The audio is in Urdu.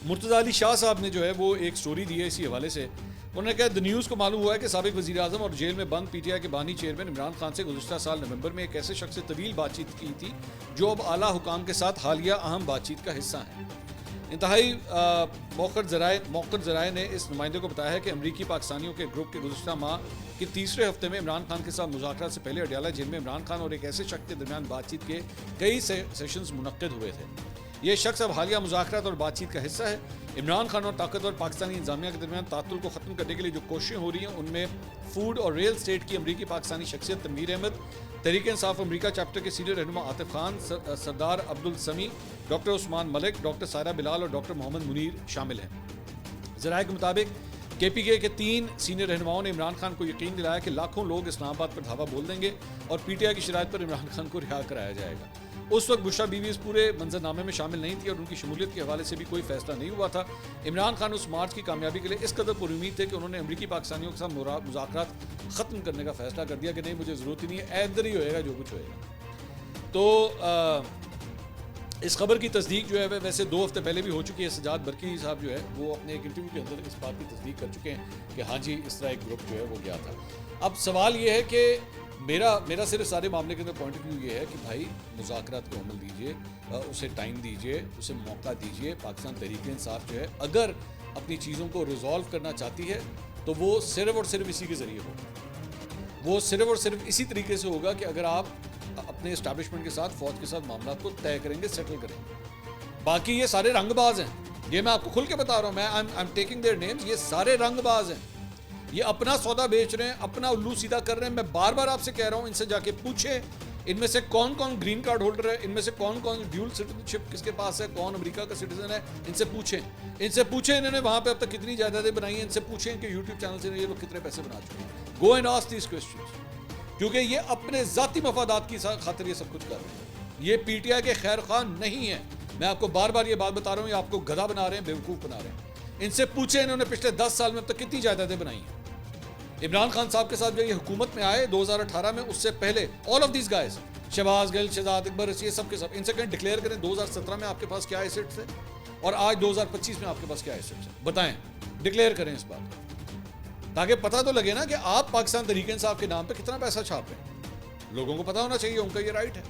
مرتضی علی شاہ صاحب نے جو ہے وہ ایک سٹوری دی ہے اسی حوالے سے. انہوں نے کہا دی نیوز کو معلوم ہوا ہے کہ سابق وزیر اعظم اور جیل میں بند پی ٹی آئی کے بانی چیئرمین عمران خان سے گزشتہ سال نومبر میں ایک ایسے شخص سے طویل بات چیت کی تھی جو اب اعلیٰ حکام کے ساتھ حالیہ اہم بات چیت کا حصہ ہیں. انتہائی موقر ذرائع نے اس نمائندے کو بتایا ہے کہ امریکی پاکستانیوں کے گروپ کے گزشتہ ماہ کے تیسرے ہفتے میں عمران خان کے ساتھ مذاکرات سے پہلے اڈیالہ جیل میں عمران خان اور ایک ایسے شخص کے درمیان بات چیت کے کئی سیشنز منعقد ہوئے تھے. یہ شخص اب حالیہ مذاکرات اور بات چیت کا حصہ ہے. عمران خان اور طاقتور پاکستانی انتظامیہ کے درمیان تعطل کو ختم کرنے کے لیے جو کوششیں ہو رہی ہیں ان میں فوڈ اور ریل اسٹیٹ کی امریکی پاکستانی شخصیت تنویر احمد، تحریک انصاف امریکہ چیپٹر کے سینئر رہنما عاطف خان، سردار عبدالسمیع، ڈاکٹر عثمان ملک، ڈاکٹر سائرہ بلال اور ڈاکٹر محمد منیر شامل ہیں. ذرائع کے مطابق کے پی کے 3 سینئر رہنماؤں نے عمران خان کو یقین دلایا کہ لاکھوں لوگ اسلام آباد پر دھاوا بول دیں گے اور پی ٹی آئی کی شرائط پر عمران خان کو رہا کرایا جائے گا. اس وقت بشرا بیوی اس پورے منظرنامے میں شامل نہیں تھی اور ان کی شمولیت کے حوالے سے بھی کوئی فیصلہ نہیں ہوا تھا. عمران خان اس مارچ کی کامیابی کے لیے اس قدر پر امید تھے کہ انہوں نے امریکی پاکستانیوں کے ساتھ مذاکرات ختم کرنے کا فیصلہ کر دیا کہ نہیں مجھے ضرورت ہی نہیں ہے، ادھر ہی ہوئے گا جو کچھ ہوئے گا. تو اس خبر کی تصدیق جو ہے ویسے 2 ہفتے پہلے بھی ہو چکی ہے. سجاد برقی صاحب جو ہے وہ اپنے ایک انٹرویو کے اندر اس بات کی تصدیق کر چکے ہیں کہ ہاں جی اس طرح ایک گروپ جو ہے وہ گیا تھا. اب سوال یہ ہے کہ میرا صرف سارے معاملے کے اندر پوائنٹ آف ویو یہ ہے کہ بھائی مذاکرات کو عمل دیجیے، اسے ٹائم دیجیے، اسے موقع دیجیے. پاکستان تحریک انصاف جو ہے اگر اپنی چیزوں کو ریزالو کرنا چاہتی ہے تو وہ صرف اور صرف اسی کے ذریعے ہوگا. وہ صرف اور صرف اسی طریقے سے ہوگا کہ اگر آپ اپنے اسٹیبلشمنٹ کے ساتھ، فوج کے ساتھ معاملات کو طے کریں گے، سیٹل کریں گے. باقی یہ سارے رنگ باز ہیں، یہ میں آپ کو کھل کے بتا رہا ہوں، میں I am taking their names. یہ سارے رنگ باز ہیں، یہ اپنا سودا بیچ رہے ہیں، اپنا الو سیدھا کر رہے ہیں. میں بار بار آپ سے کہہ رہا ہوں ان سے جا کے پوچھیں ان میں سے کون کون گرین کارڈ ہولڈر ہے، ان میں سے کون کون ڈیول سٹیزنشپ کس کے پاس ہے، کون امریکہ کا سٹیزن ہے. ان سے پوچھیں انہوں نے وہاں پہ اب تک کتنی جائیدادیں بنائی ہیں. ان سے پوچھیں کہ یوٹیوب چینل سے یہ لوگ کتنے پیسے بنا چکے ہیں. Go and ask these questions, کیونکہ یہ اپنے ذاتی مفادات کی خاطر یہ سب کچھ کر رہے ہیں. یہ پی ٹی آئی کے خیر خواہ نہیں ہے. میں آپ کو بار بار یہ بات بتا رہا ہوں، یہ آپ کو گدھا بنا رہے ہیں، بیوقوف بنا رہے ہیں. ان سے پوچھیں انہوں نے پچھلے 10 سال میں اب تک کتنی جائیدادیں بنائی ہیں. عمران خان صاحب کے ساتھ جو یہ حکومت میں آئے 2018 میں، اس سے پہلے all of these guys, Shahbaz Gill, Shahzad Akbar, یہ سب کے سب، ان سے کہیں ڈکلیئر کریں 2017 میں آپ کے پاس کیا ایسٹس تھے اور آج 2025 میں آپ کے پاس کیا ایسٹس ہیں. بتائیں، ڈکلیئر کریں اس بات کو، تاکہ پتہ تو لگے نا کہ آپ پاکستان تحریک انصاف کے نام پہ کتنا پیسہ چھاپ رہے ہیں. لوگوں کو پتہ ہونا چاہیے، ان کا یہ رائٹ ہے.